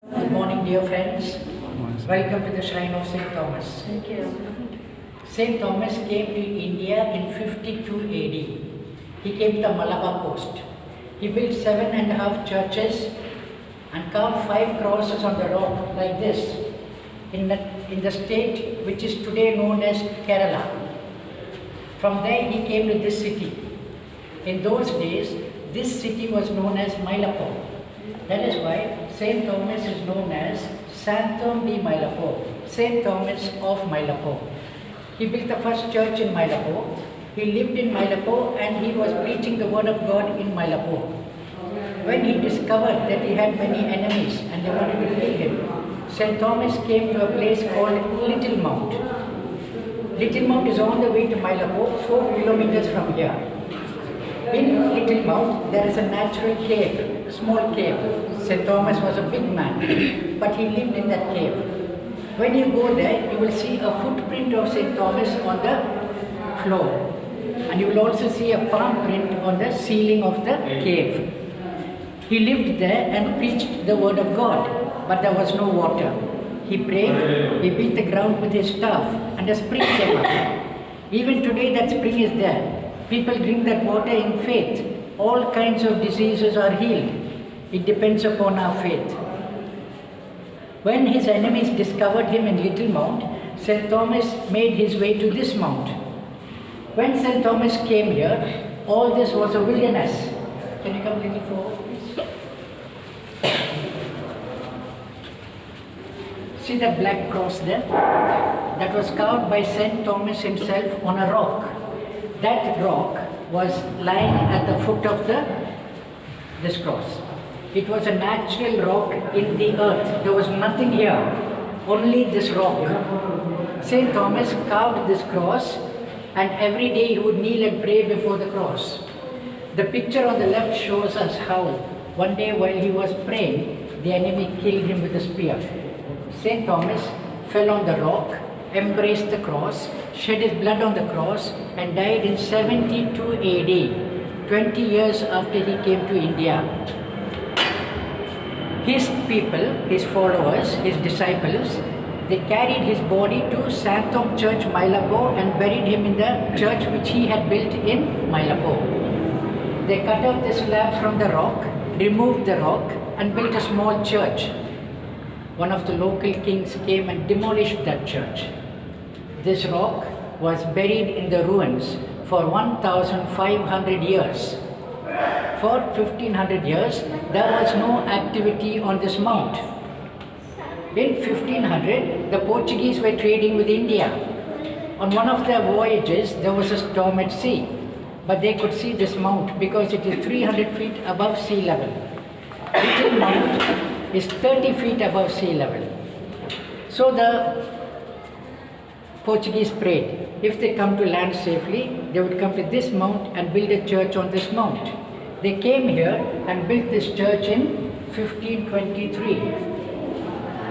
Good morning, dear friends. Welcome to the Shrine of St. Thomas. Thank you. St. Thomas came to India in 52 AD. He came to the Malabar coast. He built 7.5 churches and carved 5 crosses on the rock like this in the state which is today known as Kerala. From there he came to this city. In those days, this city was known as Mylapore. That is why St. Thomas is known as Santhom di Mylapore, St. Thomas of Mylapore. He built the first church in Mylapore. He lived in Mylapore and he was preaching the word of God in Mylapore. When he discovered that he had many enemies and they wanted to kill him, St. Thomas came to a place called Little Mount. Little Mount is on the way to Mylapore, 4 kilometers from here. In Little Mount, there is a natural cave, a small cave. St. Thomas was a big man, but he lived in that cave. When you go there, you will see a footprint of St. Thomas on the floor. And you will also see a palm print on the ceiling of the cave. He lived there and preached the word of God, but there was no water. He prayed, he beat the ground with his staff, and a spring came up. Even today that spring is there. People drink that water in faith. All kinds of diseases are healed. It depends upon our faith. When his enemies discovered him in Little Mount, St. Thomas made his way to this mount. When St. Thomas came here, all this was a wilderness. Can you come a little forward, please? See that black cross there? That was carved by St. Thomas himself on a rock. That rock was lying at the foot of this cross. It was a natural rock in the earth. There was nothing here, only this rock. St. Thomas carved this cross and every day he would kneel and pray before the cross. The picture on the left shows us how one day while he was praying, the enemy killed him with a spear. St. Thomas fell on the rock, embraced the cross, shed his blood on the cross and died in 72 AD, 20 years after he came to India. His people, his followers, his disciples, they carried his body to Santhom Church, Mylapore and buried him in the church which he had built in Mylapore. They cut out the slab from the rock, removed the rock and built a small church. One of the local kings came and demolished that church. This rock was buried in the ruins for 1,500 years. For 1,500 years, there was no activity on this mount. In 1500, the Portuguese were trading with India. On one of their voyages, there was a storm at sea, but they could see this mount because it is 300 feet above sea level. Little Mount is 30 feet above sea level. So the Portuguese prayed, if they come to land safely, they would come to this mount and build a church on this mount. They came here and built this church in 1523.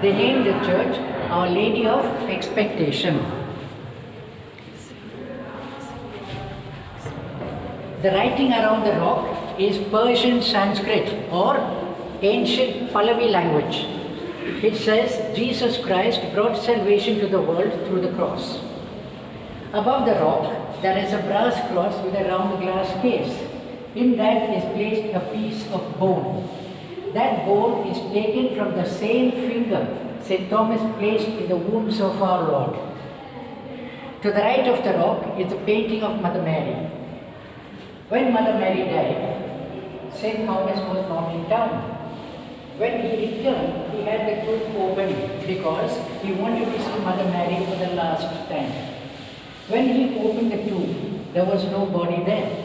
They named the church Our Lady of Expectation. The writing around the rock is Persian Sanskrit or ancient Pahlavi language. It says, Jesus Christ brought salvation to the world through the cross. Above the rock, there is a brass cross with a round glass case. In that is placed a piece of bone. That bone is taken from the same finger St. Thomas placed in the wounds of our Lord. To the right of the rock is the painting of Mother Mary. When Mother Mary died, St. Thomas was not in town. When he returned, he had the tomb opened because he wanted to see Mother Mary for the last time. When he opened the tomb, there was no body there.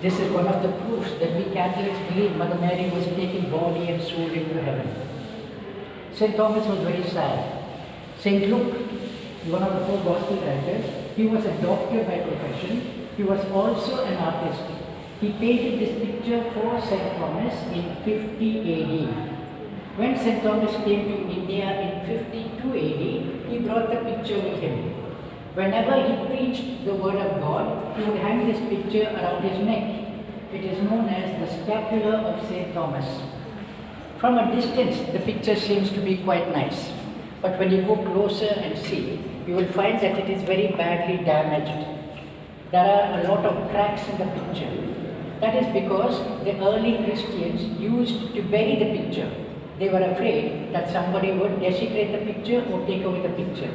This is one of the proofs that we Catholics believe Mother Mary was taken body and soul into heaven. St. Thomas was very sad. St. Luke, one of the 4 Gospel writers, he was a doctor by profession. He was also an artist. He painted this picture for St. Thomas in 50 AD. When St. Thomas came to India in 52 AD, he brought the picture with him. Whenever he preached the word of God, he would hang this picture around his neck. It is known as the scapular of St. Thomas. From a distance, the picture seems to be quite nice. But when you go closer and see, you will find that it is very badly damaged. There are a lot of cracks in the picture. That is because the early Christians used to bury the picture. They were afraid that somebody would desecrate the picture or take away the picture.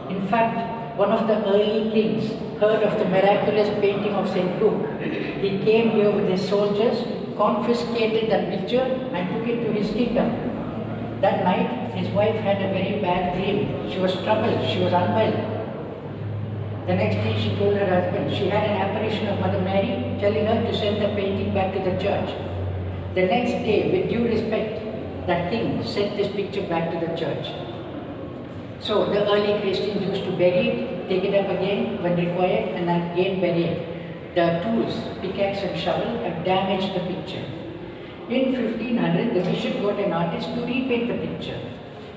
In fact, one of the early kings heard of the miraculous painting of St. Luke. He came here with his soldiers, confiscated that picture and took it to his kingdom. That night, his wife had a very bad dream. She was troubled, she was unwell. The next day she told her husband she had an apparition of Mother Mary telling her to send the painting back to the church. The next day, with due respect, that king sent this picture back to the church. So the early Christians used to bury it, take it up again when required, and again bury it. The tools, pickaxe and shovel, have damaged the picture. In 1500, the bishop got an artist to repaint the picture.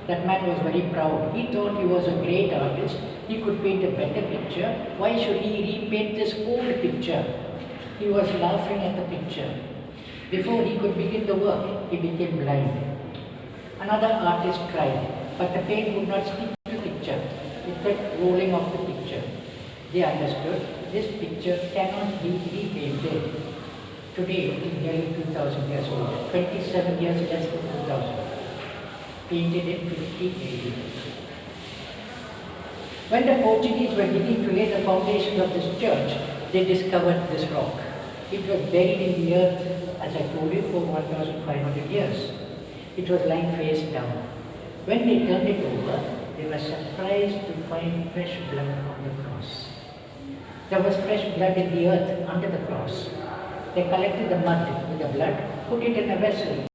That man was very proud. He thought he was a great artist. He could paint a better picture. Why should he repaint this old picture? He was laughing at the picture. Before he could begin the work, he became blind. Another artist tried, but the paint would not stick to the picture. It kept rolling off the picture. They understood this picture cannot be repainted. Today it is nearly 2000 years old, 27 years less than 2000. Painted in 50 AD. When the Portuguese were beginning to lay the foundations of this church, they discovered this rock. It was buried in the earth, as I told you, for 1500 years. It was lying face down. When they turned it over, they were surprised to find fresh blood on the cross. There was fresh blood in the earth under the cross. They collected the mud with the blood, put it in a vessel,